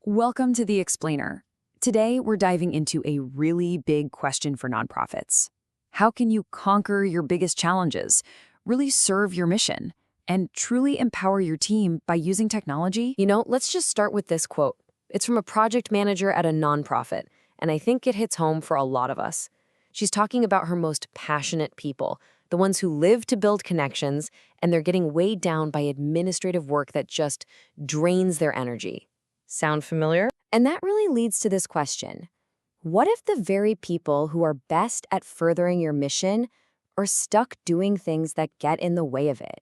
Welcome to The Explainer. Today, we're diving into a really big question for nonprofits. How can you conquer your biggest challenges, really serve your mission, and truly empower your team by using technology? Let's just start with this quote. It's from a project manager at a nonprofit, and I think it hits home for a lot of us. She's talking about her most passionate people, the ones who live to build connections, and they're getting weighed down by administrative work that just drains their energy. Sound familiar? And that really leads to this question. What if the very people who are best at furthering your mission are stuck doing things that get in the way of it?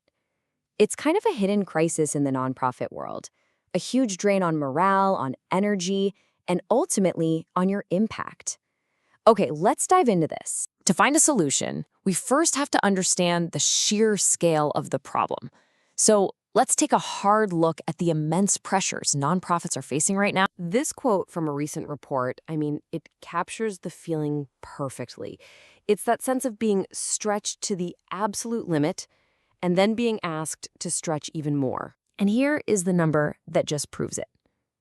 It's kind of a hidden crisis in the nonprofit world, a huge drain on morale, on energy, and ultimately on your impact. Okay, let's dive into this. To find a solution, we first have to understand the sheer scale of the problem. So let's take a hard look at the immense pressures nonprofits are facing right now. This quote from a recent report, it captures the feeling perfectly. It's that sense of being stretched to the absolute limit and then being asked to stretch even more. And here is the number that just proves it.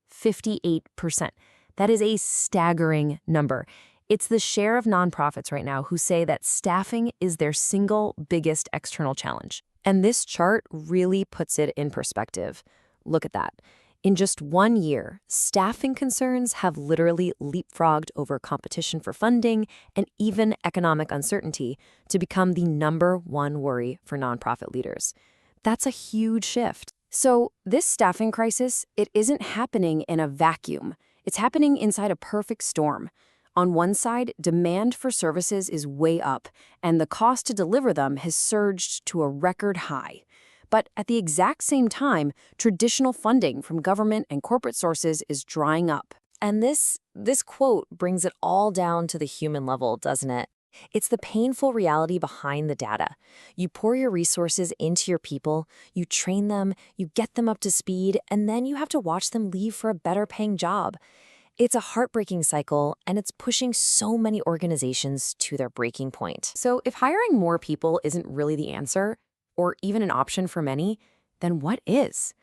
58%. That is a staggering number. It's the share of nonprofits right now who say that staffing is their single biggest external challenge. And this chart really puts it in perspective. Look at that. In just 1 year, staffing concerns have literally leapfrogged over competition for funding and even economic uncertainty to become the #1 worry for nonprofit leaders. That's a huge shift. So this staffing crisis, it isn't happening in a vacuum. It's happening inside a perfect storm. On one side, demand for services is way up, and the cost to deliver them has surged to a record high. But at the exact same time, traditional funding from government and corporate sources is drying up. And this quote brings it all down to the human level, doesn't it? It's the painful reality behind the data. You pour your resources into your people, you train them, you get them up to speed, and then you have to watch them leave for a better paying job. It's a heartbreaking cycle, and it's pushing so many organizations to their breaking point. So if hiring more people isn't really the answer, or even an option for many, then what is?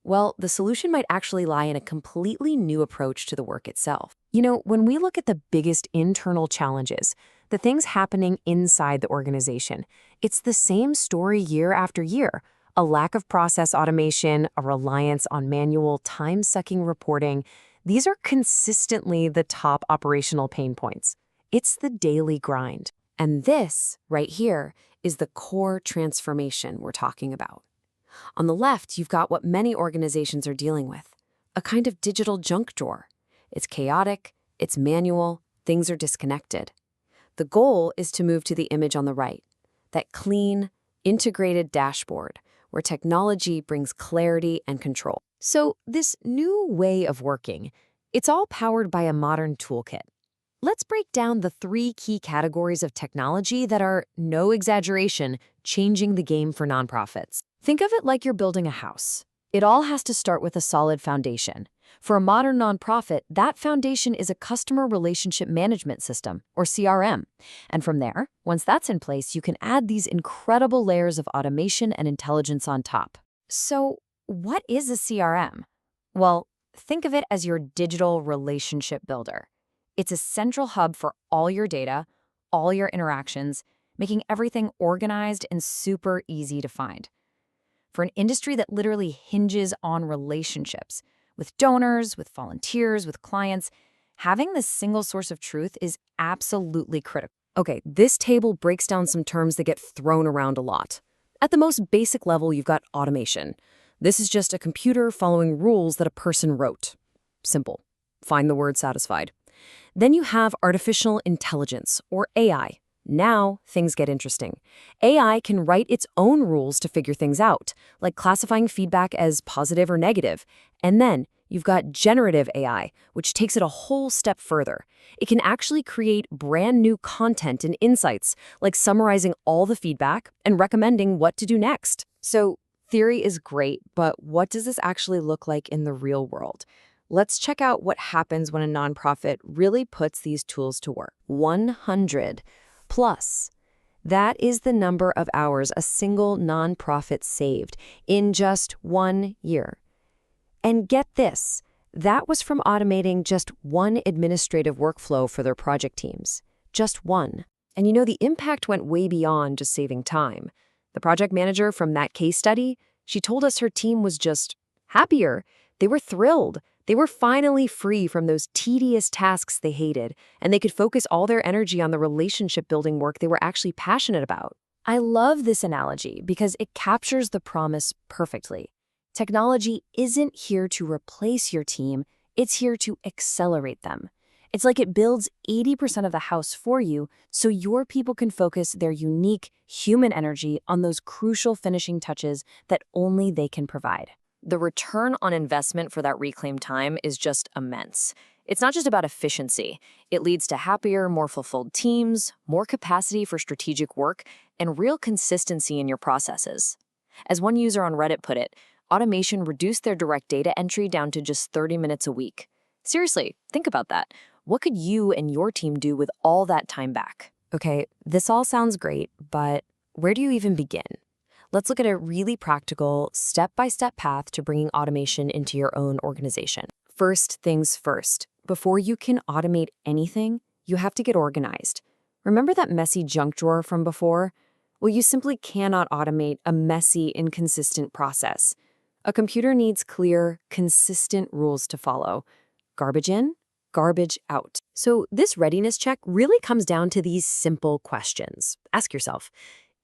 Well, the solution might actually lie in a completely new approach to the work itself. When we look at the biggest internal challenges, the things happening inside the organization, it's the same story year after year. A lack of process automation, a reliance on manual, time-sucking reporting. These are consistently the top operational pain points. It's the daily grind. And this, right here, is the core transformation we're talking about. On the left, you've got what many organizations are dealing with, a kind of digital junk drawer. It's chaotic, it's manual, things are disconnected. The goal is to move to the image on the right, that clean, integrated dashboard where technology brings clarity and control. So this new way of working, it's all powered by a modern toolkit. Let's break down the 3 key categories of technology that are, no exaggeration, changing the game for nonprofits. Think of it like you're building a house. It all has to start with a solid foundation. For a modern nonprofit, that foundation is a customer relationship management system, or CRM. And from there, once that's in place, you can add these incredible layers of automation and intelligence on top. So, what is a CRM? Well, think of it as your digital relationship builder. It's a central hub for all your data, all your interactions, making everything organized and super easy to find. For an industry that literally hinges on relationships, with donors, with volunteers, with clients, having this single source of truth is absolutely critical. Okay, this table breaks down some terms that get thrown around a lot. At the most basic level, you've got automation. This is just a computer following rules that a person wrote. Simple. Find the word satisfied. Then you have artificial intelligence, or AI. Now, things get interesting. AI can write its own rules to figure things out, like classifying feedback as positive or negative. And then you've got generative AI, which takes it a whole step further. It can actually create brand new content and insights, like summarizing all the feedback and recommending what to do next. So, theory is great, but what does this actually look like in the real world? Let's check out what happens when a nonprofit really puts these tools to work. 100 plus. That is the number of hours a single nonprofit saved in just 1 year. And get this, That was from automating just one administrative workflow for their project teams. Just one. And the impact went way beyond just saving time. The project manager from that case study, she told us her team was just happier. They were thrilled. They were finally free from those tedious tasks they hated, and they could focus all their energy on the relationship-building work they were actually passionate about. I love this analogy because it captures the promise perfectly. Technology isn't here to replace your team, it's here to accelerate them. It's like it builds 80% of the house for you so your people can focus their unique human energy on those crucial finishing touches that only they can provide. The return on investment for that reclaimed time is just immense. It's not just about efficiency. It leads to happier, more fulfilled teams, more capacity for strategic work, and real consistency in your processes. As one user on Reddit put it, automation reduced their direct data entry down to just 30 minutes a week. Seriously, think about that. What could you and your team do with all that time back? Okay, this all sounds great, but where do you even begin? Let's look at a really practical, step-by-step path to bringing automation into your own organization. First things first, before you can automate anything, you have to get organized. Remember that messy junk drawer from before? Well, you simply cannot automate a messy, inconsistent process. A computer needs clear, consistent rules to follow. Garbage in, garbage out. So this readiness check really comes down to these simple questions. Ask yourself,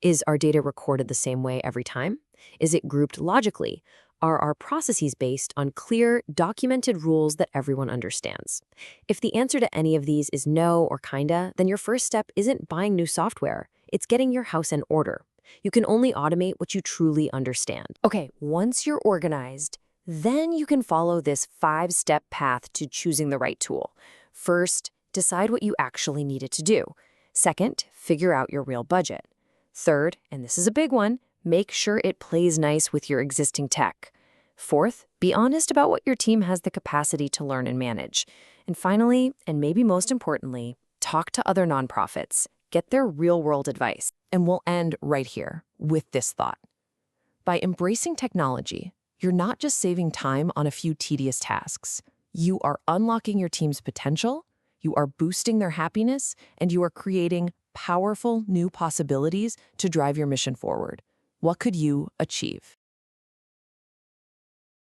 is our data recorded the same way every time? Is it grouped logically? Are our processes based on clear, documented rules that everyone understands? If the answer to any of these is no or kinda, then your first step isn't buying new software. It's getting your house in order. You can only automate what you truly understand. Okay, once you're organized, then you can follow this 5-step path to choosing the right tool. First, decide what you actually need it to do. Second, figure out your real budget. Third, and this is a big one, make sure it plays nice with your existing tech. Fourth, be honest about what your team has the capacity to learn and manage. And finally, and maybe most importantly, talk to other nonprofits. Get their real-world advice. And we'll end right here with this thought. By embracing technology, you're not just saving time on a few tedious tasks. You are unlocking your team's potential, you are boosting their happiness, and you are creating powerful new possibilities to drive your mission forward. What could you achieve?